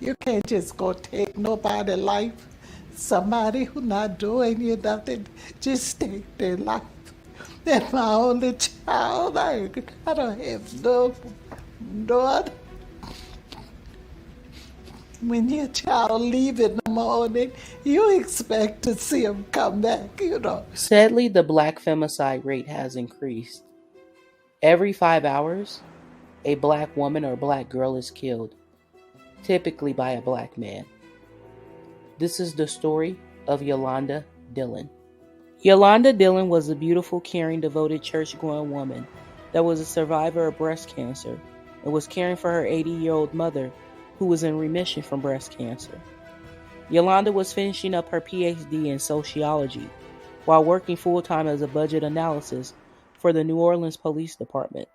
You can't just go take nobody's life. Somebody who not doing you nothing, just take their life. That's my only child. I don't have no other. When your child leave in the morning, you expect to see him come back, you know. Sadly, the BlackFemicide rate has increased. Every 5 hours, a black woman or black girl is killed, typically by a black man. This is the story of Yolanda Dillion. Yolanda Dillion was a beautiful, caring, devoted, church-going woman that was a survivor of breast cancer and was caring for her 80-year-old mother who was in remission from breast cancer. Yolanda was finishing up her PhD in sociology while working full-time as a budget analyst for the New Orleans Police Department.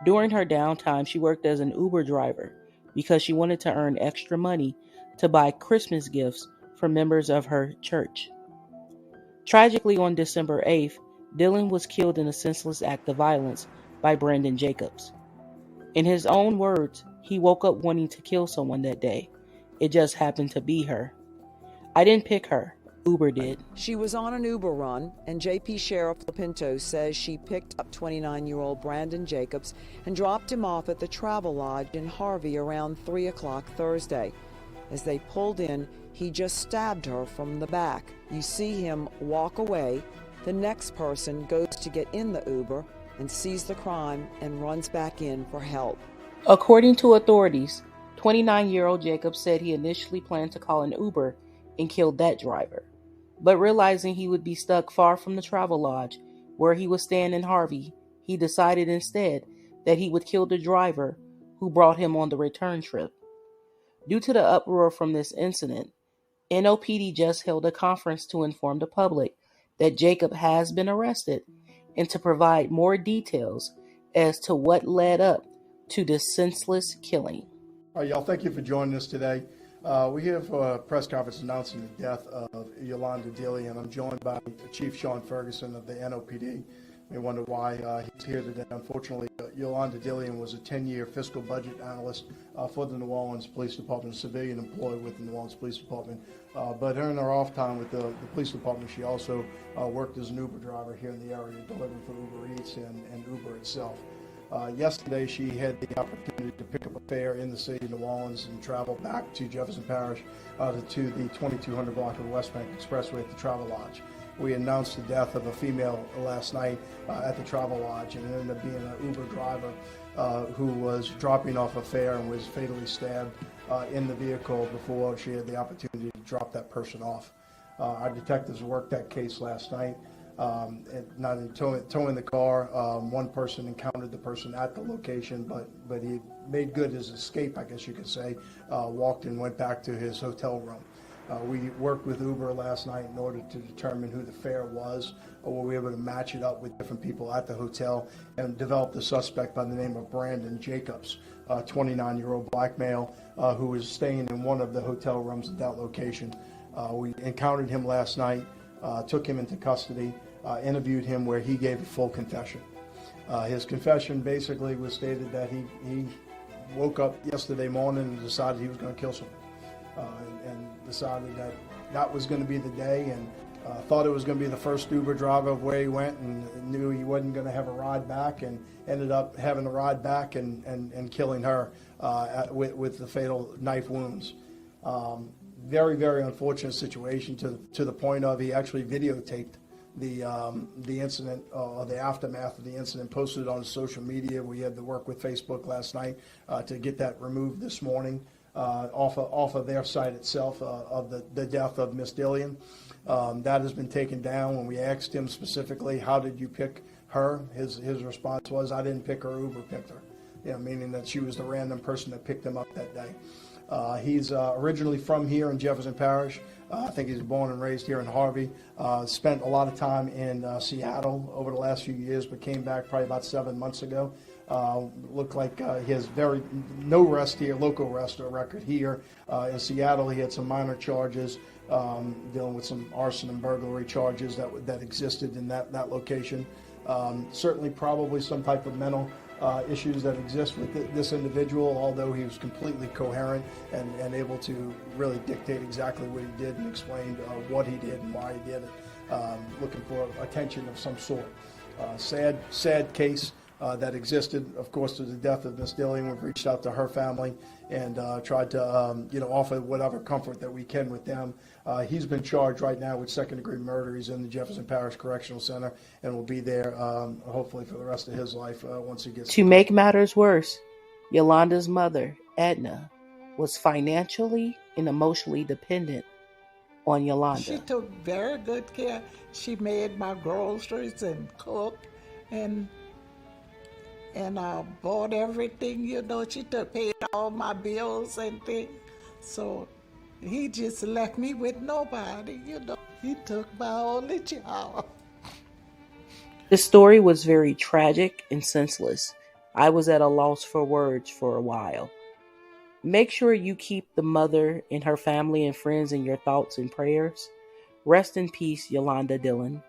During her downtime, she worked as an Uber driver because she wanted to earn extra money to buy Christmas gifts for members of her church. Tragically, on December 8th, Dillion was killed in a senseless act of violence by Brandon Jacobs. In his own words, he woke up wanting to kill someone that day. It just happened to be her. I didn't pick her. Uber did. She was on an Uber run, and JP Sheriff Lapinto says she picked up 29-year-old Brandon Jacobs and dropped him off at the Travel Lodge in Harvey around 3 o'clock Thursday. As they pulled in, he just stabbed her from the back. You see him walk away. The next person goes to get in the Uber and sees the crime and runs back in for help. According to authorities, 29-year-old Jacobs said he initially planned to call an Uber and kill that driver. But realizing he would be stuck far from the Travel Lodge where he was staying in Harvey, he decided instead that he would kill the driver who brought him on the return trip. Due to the uproar from this incident, NOPD just held a conference to inform the public that Jacob has been arrested and to provide more details as to what led up to this senseless killing. All right, y'all, thank you for joining us today. We're here for a press conference announcing the death of Yolanda Dillion. I'm joined by Chief Sean Ferguson of the NOPD. You may wonder why he's here today. Unfortunately, Yolanda Dillion was a 10-year fiscal budget analyst for the New Orleans Police Department, a civilian employee with the New Orleans Police Department. But during her off time with the police department, she also worked as an Uber driver here in the area, delivering for Uber Eats and Uber itself. Yesterday, she had the opportunity to pick up a fare in the city of New Orleans and travel back to Jefferson Parish to the 2200 block of the West Bank Expressway at the Travel Lodge. We announced the death of a female last night at the Travel Lodge, and it ended up being an Uber driver who was dropping off a fare and was fatally stabbed in the vehicle before she had the opportunity to drop that person off. Our detectives worked that case last night. Not in towing the car, one person encountered the person at the location, but he made good his escape, I guess you could say, walked and went back to his hotel room. We worked with Uber last night in order to determine who the fare was. We were able to match it up with different people at the hotel and develop the suspect by the name of Brandon Jacobs, a 29-year-old black male who was staying in one of the hotel rooms at that location. We encountered him last night, took him into custody, interviewed him where he gave a full confession. His confession basically was stated that he woke up yesterday morning and decided he was going to kill someone. And decided that that was going to be the day, and thought it was going to be the first Uber driver of where he went, and knew he wasn't going to have a ride back, and ended up having a ride back and killing her with the fatal knife wounds. Very, very unfortunate situation to the point of he actually videotaped the incident or the aftermath of the incident, posted it on social media. We had to work with Facebook last night to get that removed this morning. Off of their site itself of the death of Miss Dillion. That has been taken down. When we asked him specifically, how did you pick her? His response was, I didn't pick her, Uber picked her. Meaning that she was the random person that picked him up that day. He's originally from here in Jefferson Parish. I think he was born and raised here in Harvey. Spent a lot of time in Seattle over the last few years, but came back probably about 7 months ago. Looked like he has no local arrest record here. In Seattle, he had some minor charges dealing with some arson and burglary charges that existed in that location. Certainly probably some type of mental issues that exist with this individual, although he was completely coherent and able to really dictate exactly what he did and explained what he did and why he did it, looking for attention of some sort. Sad case that existed, of course, to the death of Miss Dillion. We've reached out to her family and tried to offer whatever comfort that we can with them. He's been charged right now with second-degree murder. He's in the Jefferson Parish Correctional Center and will be there hopefully for the rest of his life once he gets. To make matters worse, Yolanda's mother, Edna, was financially and emotionally dependent on Yolanda. She took very good care. She made my groceries and cooked and bought everything, She paid all my bills and things. So he just left me with nobody, He took my only child. This story was very tragic and senseless. I was at a loss for words for a while. Make sure you keep the mother and her family and friends in your thoughts and prayers. Rest in peace, Yolanda Dillion.